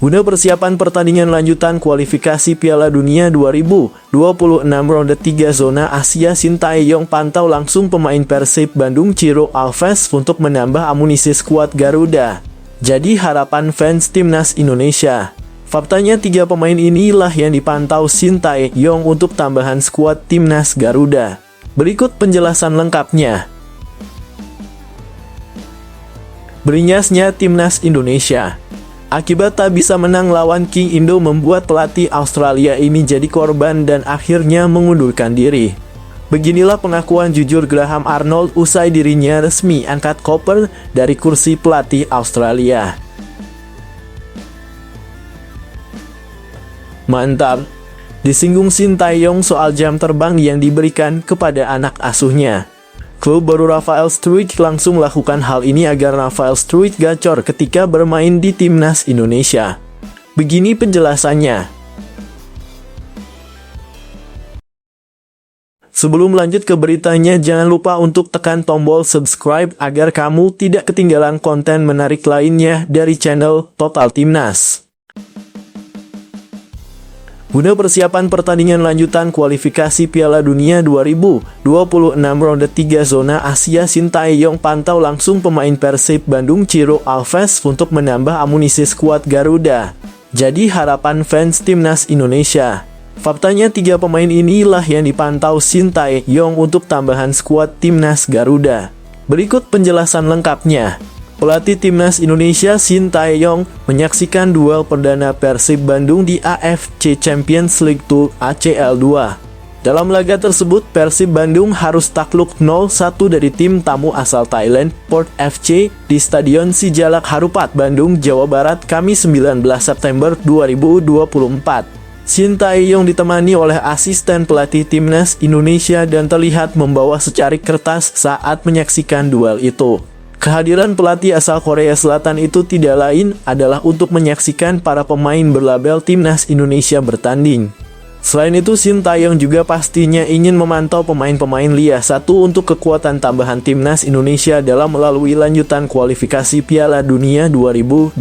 Guna persiapan pertandingan lanjutan kualifikasi Piala Dunia 2026 ronde 3 zona Asia, Sintayong pantau langsung pemain Persib Bandung Ciro Alves untuk menambah amunisi skuad Garuda. Jadi harapan fans timnas Indonesia. Faktanya 3 pemain inilah yang dipantau Sintayong untuk tambahan skuad timnas Garuda. Berikut penjelasan lengkapnya. Berinyasnya timnas Indonesia. Akibat tak bisa menang lawan King Indo membuat pelatih Australia ini jadi korban dan akhirnya mengundurkan diri. Beginilah pengakuan jujur Graham Arnold usai dirinya resmi angkat koper dari kursi pelatih Australia. Mantap, disinggung Sintayong soal jam terbang yang diberikan kepada anak asuhnya. Klub baru Rafael Struijk langsung melakukan hal ini agar Rafael Struijk gacor ketika bermain di timnas Indonesia. Begini penjelasannya. Sebelum lanjut ke beritanya, jangan lupa untuk tekan tombol subscribe agar kamu tidak ketinggalan konten menarik lainnya dari channel Total Timnas. Guna persiapan pertandingan lanjutan kualifikasi Piala Dunia 2026 ronde 3 zona Asia, Sintayong pantau langsung pemain Persib Bandung Ciro Alves untuk menambah amunisi skuad Garuda. Jadi harapan fans timnas Indonesia. Faktanya 3 pemain inilah yang dipantau Sintayong untuk tambahan skuad timnas Garuda. Berikut penjelasan lengkapnya. Pelatih timnas Indonesia Sintayong menyaksikan duel perdana Persib Bandung di AFC Champions League Tour ACL 2. Dalam laga tersebut, Persib Bandung harus takluk 0-1 dari tim tamu asal Thailand, Port FC, di Stadion Sijalak Harupat, Bandung, Jawa Barat, Kamis 19 September 2024. Sintayong ditemani oleh asisten pelatih timnas Indonesia dan terlihat membawa secarik kertas saat menyaksikan duel itu. Kehadiran pelatih asal Korea Selatan itu tidak lain adalah untuk menyaksikan para pemain berlabel timnas Indonesia bertanding. Selain itu, Sintayong juga pastinya ingin memantau pemain-pemain Liga 1 untuk kekuatan tambahan timnas Indonesia dalam melalui lanjutan kualifikasi Piala Dunia 2026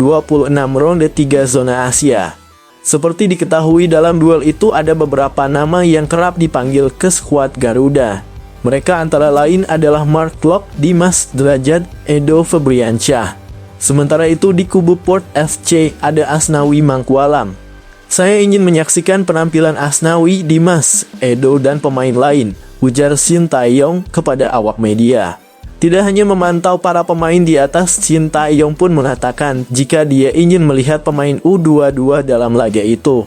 ronde 3 zona Asia. Seperti diketahui, dalam duel itu ada beberapa nama yang kerap dipanggil ke skuad Garuda. Mereka antara lain adalah Mark Klok, Dimas Derajat, Edo Febriansyah. Sementara itu di kubu Port FC ada Asnawi Mangkualam. Saya ingin menyaksikan penampilan Asnawi, Dimas, Edo, dan pemain lain, ujar Sintayong kepada awak media. Tidak hanya memantau para pemain di atas, Sintayong pun mengatakan jika dia ingin melihat pemain U22 dalam laga itu.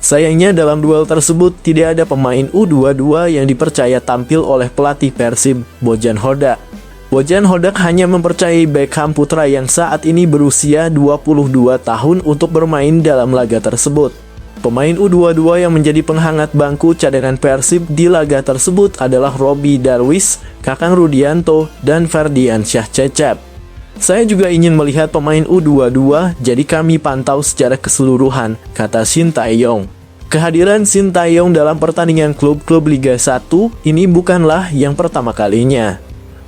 Sayangnya dalam duel tersebut tidak ada pemain U22 yang dipercaya tampil oleh pelatih Persib, Bojan Hodak. Bojan Hodak hanya mempercayai Beckham Putra yang saat ini berusia 22 tahun untuk bermain dalam laga tersebut. Pemain U22 yang menjadi penghangat bangku cadangan Persib di laga tersebut adalah Robbie Darwish, Kakang Rudianto, dan Ferdiansyah Cecep. Saya juga ingin melihat pemain U22, jadi kami pantau secara keseluruhan, kata Sintayong. Kehadiran Sintayong dalam pertandingan klub-klub Liga 1 ini bukanlah yang pertama kalinya.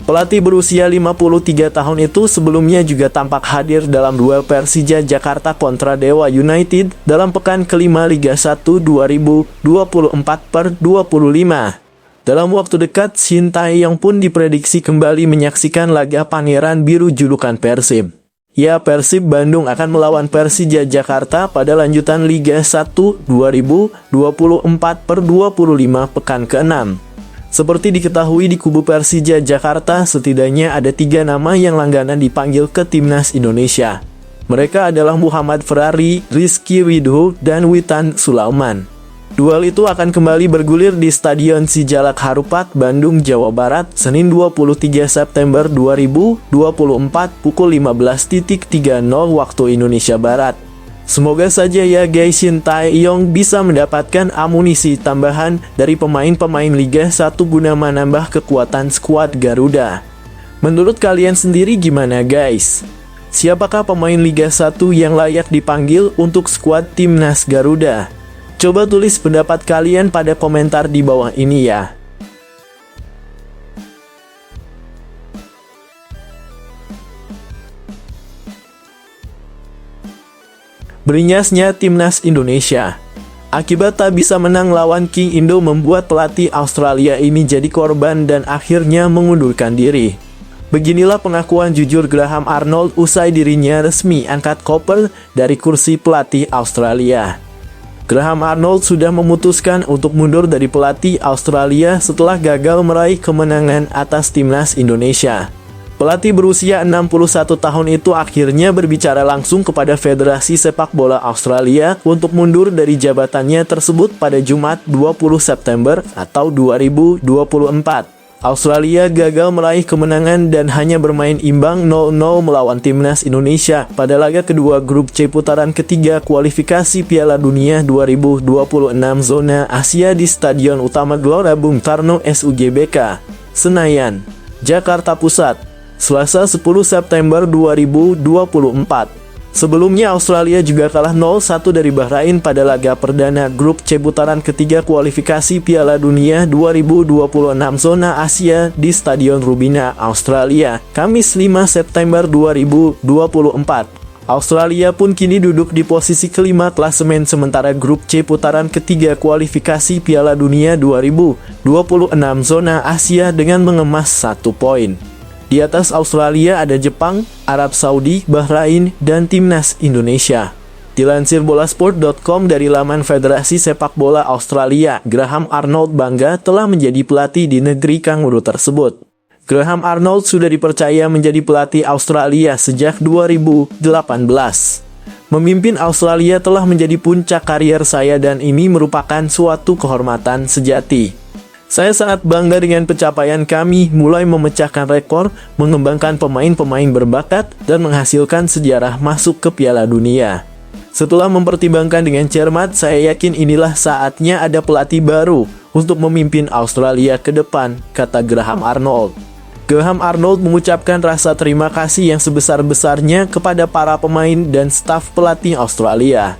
Pelatih berusia 53 tahun itu sebelumnya juga tampak hadir dalam duel Persija Jakarta kontra Dewa United dalam pekan kelima Liga 1 2024/25. Dalam waktu dekat, Sintayong pun diprediksi kembali menyaksikan laga Pangeran Biru julukan Persib. Ya, Persib Bandung akan melawan Persija Jakarta pada lanjutan Liga 1 2024/25 pekan ke-6. Seperti diketahui di kubu Persija Jakarta, setidaknya ada 3 nama yang langganan dipanggil ke timnas Indonesia. Mereka adalah Muhammad Ferrari, Rizky Ridho, dan Witan Sulaiman. Duel itu akan kembali bergulir di Stadion Sijalak Harupat, Bandung, Jawa Barat, Senin 23 September 2024 pukul 15.30 waktu Indonesia Barat. Semoga saja ya guys, Sintayong bisa mendapatkan amunisi tambahan dari pemain-pemain Liga 1 guna menambah kekuatan skuad Garuda. Menurut kalian sendiri gimana guys? Siapakah pemain Liga 1 yang layak dipanggil untuk skuad timnas Garuda? Coba tulis pendapat kalian pada komentar di bawah ini ya. Berinyasnya timnas Indonesia. Akibat tak bisa menang lawan King Indo membuat pelatih Australia ini jadi korban dan akhirnya mengundurkan diri. Beginilah pengakuan jujur Graham Arnold usai dirinya resmi angkat koper dari kursi pelatih Australia. Graham Arnold sudah memutuskan untuk mundur dari pelatih Australia setelah gagal meraih kemenangan atas timnas Indonesia. Pelatih berusia 61 tahun itu akhirnya berbicara langsung kepada Federasi Sepak Bola Australia untuk mundur dari jabatannya tersebut pada Jumat 20 September atau 2024. Australia gagal meraih kemenangan dan hanya bermain imbang 0-0 melawan timnas Indonesia pada laga kedua grup C putaran ketiga kualifikasi Piala Dunia 2026 zona Asia di Stadion Utama Gelora Bung Karno SUGBK, Senayan, Jakarta Pusat, Selasa 10 September 2024. Sebelumnya Australia juga kalah 0-1 dari Bahrain pada laga perdana grup C putaran ketiga kualifikasi Piala Dunia 2026 zona Asia di Stadion Rubina, Australia, Kamis 5 September 2024. Australia pun kini duduk di posisi kelima klasemen sementara grup C putaran ketiga kualifikasi Piala Dunia 2026 zona Asia dengan mengemas 1 poin. Di atas Australia ada Jepang, Arab Saudi, Bahrain, dan timnas Indonesia. Dilansir bolasport.com dari laman Federasi Sepak Bola Australia, Graham Arnold bangga telah menjadi pelatih di negeri kanguru tersebut. Graham Arnold sudah dipercaya menjadi pelatih Australia sejak 2018. Memimpin Australia telah menjadi puncak karier saya dan ini merupakan suatu kehormatan sejati. Saya sangat bangga dengan pencapaian kami, mulai memecahkan rekor, mengembangkan pemain-pemain berbakat, dan menghasilkan sejarah masuk ke Piala Dunia. Setelah mempertimbangkan dengan cermat, saya yakin inilah saatnya ada pelatih baru untuk memimpin Australia ke depan, kata Graham Arnold. Graham Arnold mengucapkan rasa terima kasih yang sebesar-besarnya kepada para pemain dan staf pelatih Australia.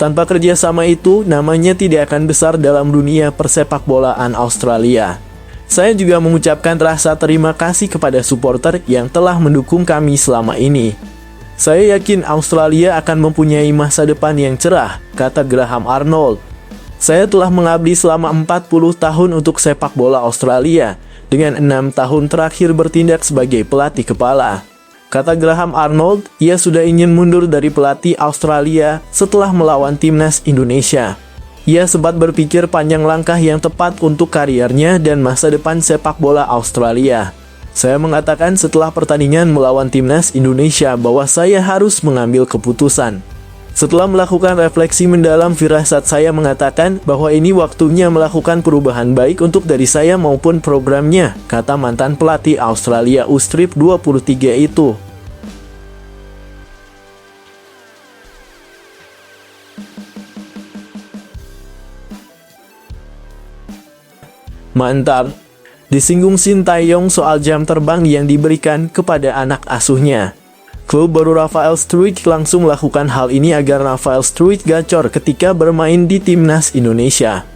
Tanpa kerjasama itu, namanya tidak akan besar dalam dunia persepak bolaan Australia. Saya juga mengucapkan rasa terima kasih kepada supporter yang telah mendukung kami selama ini. Saya yakin Australia akan mempunyai masa depan yang cerah, kata Graham Arnold. Saya telah mengabdi selama 40 tahun untuk sepak bola Australia, dengan 6 tahun terakhir bertindak sebagai pelatih kepala. Kata Graham Arnold, ia sudah ingin mundur dari pelatih Australia setelah melawan timnas Indonesia. Ia sempat berpikir panjang langkah yang tepat untuk kariernya dan masa depan sepak bola Australia. Saya mengatakan setelah pertandingan melawan timnas Indonesia bahwa saya harus mengambil keputusan. Setelah melakukan refleksi mendalam, firasat saya mengatakan bahwa ini waktunya melakukan perubahan baik untuk dari saya maupun programnya, kata mantan pelatih Australia U-23 itu. Mantap. Disinggung Sintayong soal jam terbang yang diberikan kepada anak asuhnya. Klub baru Rafael Struijk langsung melakukan hal ini agar Rafael Struijk gacor ketika bermain di timnas Indonesia.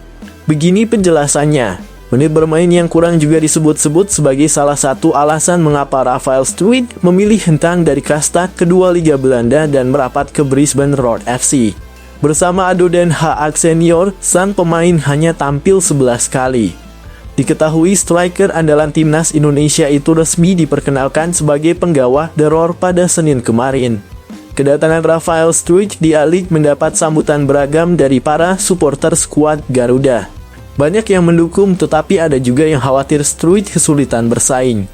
Begini penjelasannya, menit bermain yang kurang juga disebut-sebut sebagai salah satu alasan mengapa Rafael Struijk memilih hentang dari kasta kedua Liga Belanda dan merapat ke Brisbane Roar FC. Bersama Ado Den Haag senior, sang pemain hanya tampil 11 kali. Diketahui striker andalan timnas Indonesia itu resmi diperkenalkan sebagai penggawa The Roar pada Senin kemarin. Kedatangan Rafael Struijk di A-League mendapat sambutan beragam dari para supporter skuad Garuda. Banyak yang mendukung, tetapi ada juga yang khawatir Struijk kesulitan bersaing.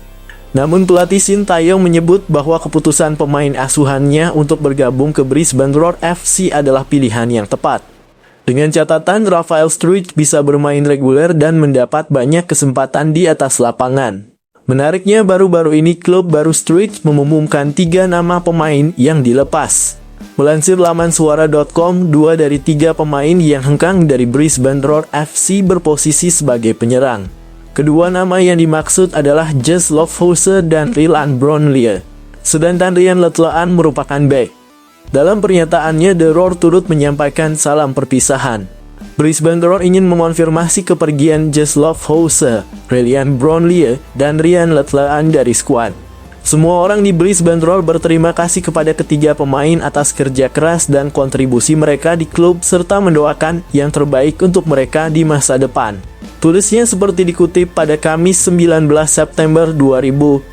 Namun pelatih Sintayong menyebut bahwa keputusan pemain asuhannya untuk bergabung ke Brisbane Roar FC adalah pilihan yang tepat. Dengan catatan Rafael Struijk bisa bermain reguler dan mendapat banyak kesempatan di atas lapangan. Menariknya, baru-baru ini klub baru Struijk mengumumkan 3 nama pemain yang dilepas. Melansir laman suara.com, 2 dari 3 pemain yang hengkang dari Brisbane Roar FC berposisi sebagai penyerang. Kedua nama yang dimaksud adalah Jesse Lofthuse dan Rian Brownlie. Sedangkan Rian Letlaan merupakan bek. Dalam pernyataannya, The Roar turut menyampaikan salam perpisahan. Brisbane Roar ingin mengonfirmasi kepergian Jesse Lofthuse, Rian Brownlie, dan Rian Letlaan dari skuad. Semua orang di Brisbane Roar berterima kasih kepada ketiga pemain atas kerja keras dan kontribusi mereka di klub serta mendoakan yang terbaik untuk mereka di masa depan. Tulisnya seperti dikutip pada Kamis 19 September 2024.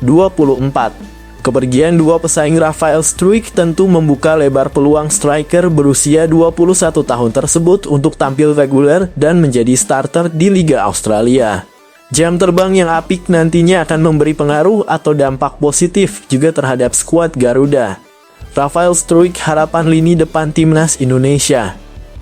Kepergian dua pesaing Rafael Struijk tentu membuka lebar peluang striker berusia 21 tahun tersebut untuk tampil reguler dan menjadi starter di Liga Australia. Jam terbang yang apik nantinya akan memberi pengaruh atau dampak positif juga terhadap skuad Garuda. Rafael Struijk harapan lini depan timnas Indonesia.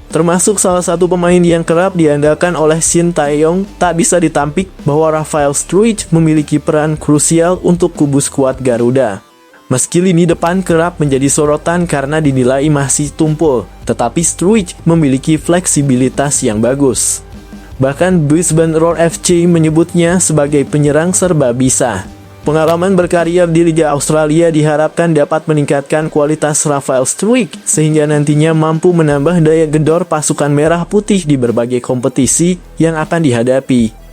Termasuk salah satu pemain yang kerap diandalkan oleh Shin Tae-yong, tak bisa ditampik bahwa Rafael Struijk memiliki peran krusial untuk kubu skuad Garuda. Meski lini depan kerap menjadi sorotan karena dinilai masih tumpul, tetapi Struijk memiliki fleksibilitas yang bagus. Bahkan Brisbane Roar FC menyebutnya sebagai penyerang serba bisa. Pengalaman berkarir di Liga Australia diharapkan dapat meningkatkan kualitas Rafael Struijk sehingga nantinya mampu menambah daya gedor pasukan merah putih di berbagai kompetisi yang akan dihadapi.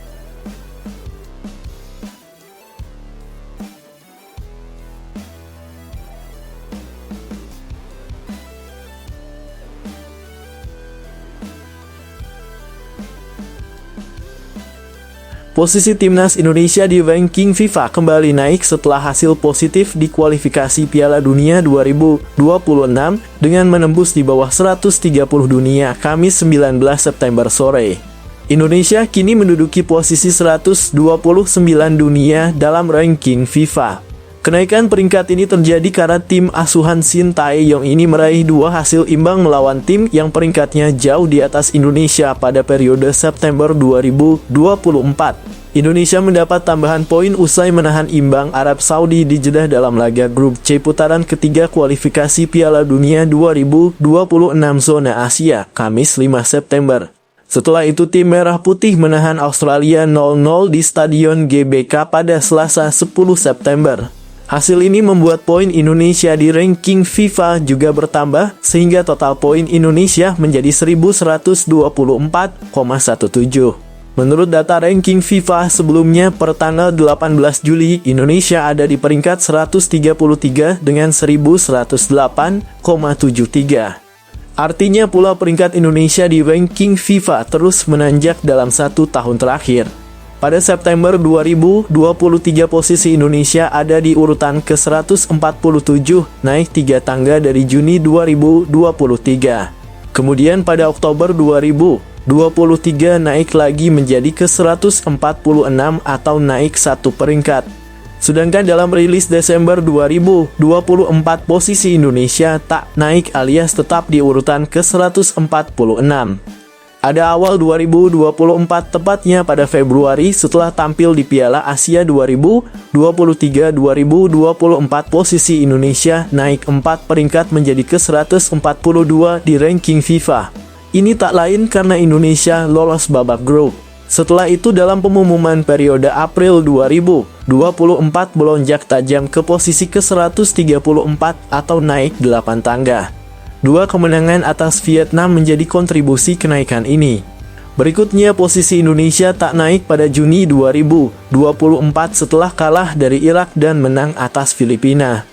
Posisi timnas Indonesia di ranking FIFA kembali naik setelah hasil positif di kualifikasi Piala Dunia 2026 dengan menembus di bawah 130 dunia Kamis 19 September sore. Indonesia kini menduduki posisi 129 dunia dalam ranking FIFA. Kenaikan peringkat ini terjadi karena tim asuhan Shin Tae-yong ini meraih dua hasil imbang melawan tim yang peringkatnya jauh di atas Indonesia pada periode September 2024. Indonesia mendapat tambahan poin usai menahan imbang Arab Saudi di Jeddah dalam laga grup C putaran ketiga kualifikasi Piala Dunia 2026 zona Asia, Kamis 5 September. Setelah itu tim Merah Putih menahan Australia 0-0 di Stadion GBK pada Selasa 10 September. Hasil ini membuat poin Indonesia di ranking FIFA juga bertambah, sehingga total poin Indonesia menjadi 1124,17. Menurut data ranking FIFA sebelumnya per tanggal 18 Juli, Indonesia ada di peringkat 133 dengan 1108,73. Artinya pula peringkat Indonesia di ranking FIFA terus menanjak dalam 1 tahun terakhir. Pada September 2023 posisi Indonesia ada di urutan ke-147, naik 3 tangga dari Juni 2023. Kemudian pada Oktober 2023 naik lagi menjadi ke-146 atau naik 1 peringkat. Sedangkan dalam rilis Desember 2024 posisi Indonesia tak naik alias tetap di urutan ke-146. Pada awal 2024, tepatnya pada Februari setelah tampil di Piala Asia 2023-2024, posisi Indonesia naik 4 peringkat menjadi ke-142 di ranking FIFA. Ini tak lain karena Indonesia lolos babak grup. Setelah itu dalam pengumuman periode April 2024 melonjak tajam ke posisi ke-134 atau naik 8 tangga. 2 kemenangan atas Vietnam menjadi kontribusi kenaikan ini. Berikutnya posisi Indonesia tak naik pada Juni 2024 setelah kalah dari Irak dan menang atas Filipina.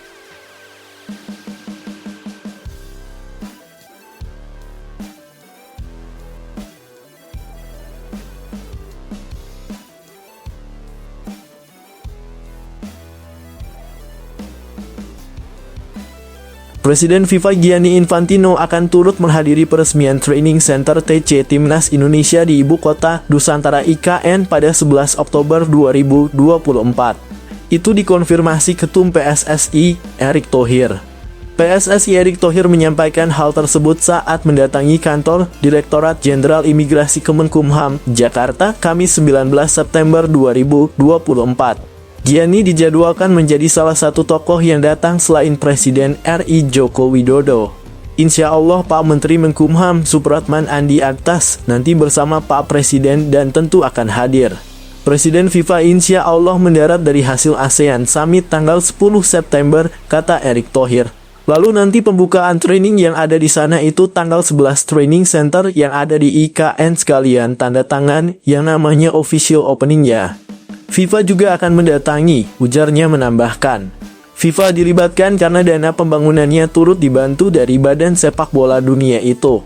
Presiden FIFA Gianni Infantino akan turut menghadiri peresmian Training Center TC Timnas Indonesia di Ibu Kota Nusantara IKN pada 11 Oktober 2024. Itu dikonfirmasi Ketum PSSI, Erick Thohir. PSSI Erick Thohir menyampaikan hal tersebut saat mendatangi kantor Direktorat Jenderal Imigrasi Kemenkumham, Jakarta, Kamis 19 September 2024. Gianni dijadwalkan menjadi salah satu tokoh yang datang selain Presiden RI Joko Widodo. Insya Allah Pak Menteri Menkumham Supratman Andi Aktas nanti bersama Pak Presiden dan tentu akan hadir. Presiden FIFA insya Allah mendarat dari hasil ASEAN Summit tanggal 10 September, kata Erick Thohir. Lalu nanti pembukaan training yang ada di sana itu tanggal 11 training center yang ada di IKN sekalian tanda tangan yang namanya official opening ya. FIFA juga akan mendatangi, ujarnya menambahkan. FIFA dilibatkan karena dana pembangunannya turut dibantu dari Badan Sepak Bola Dunia itu.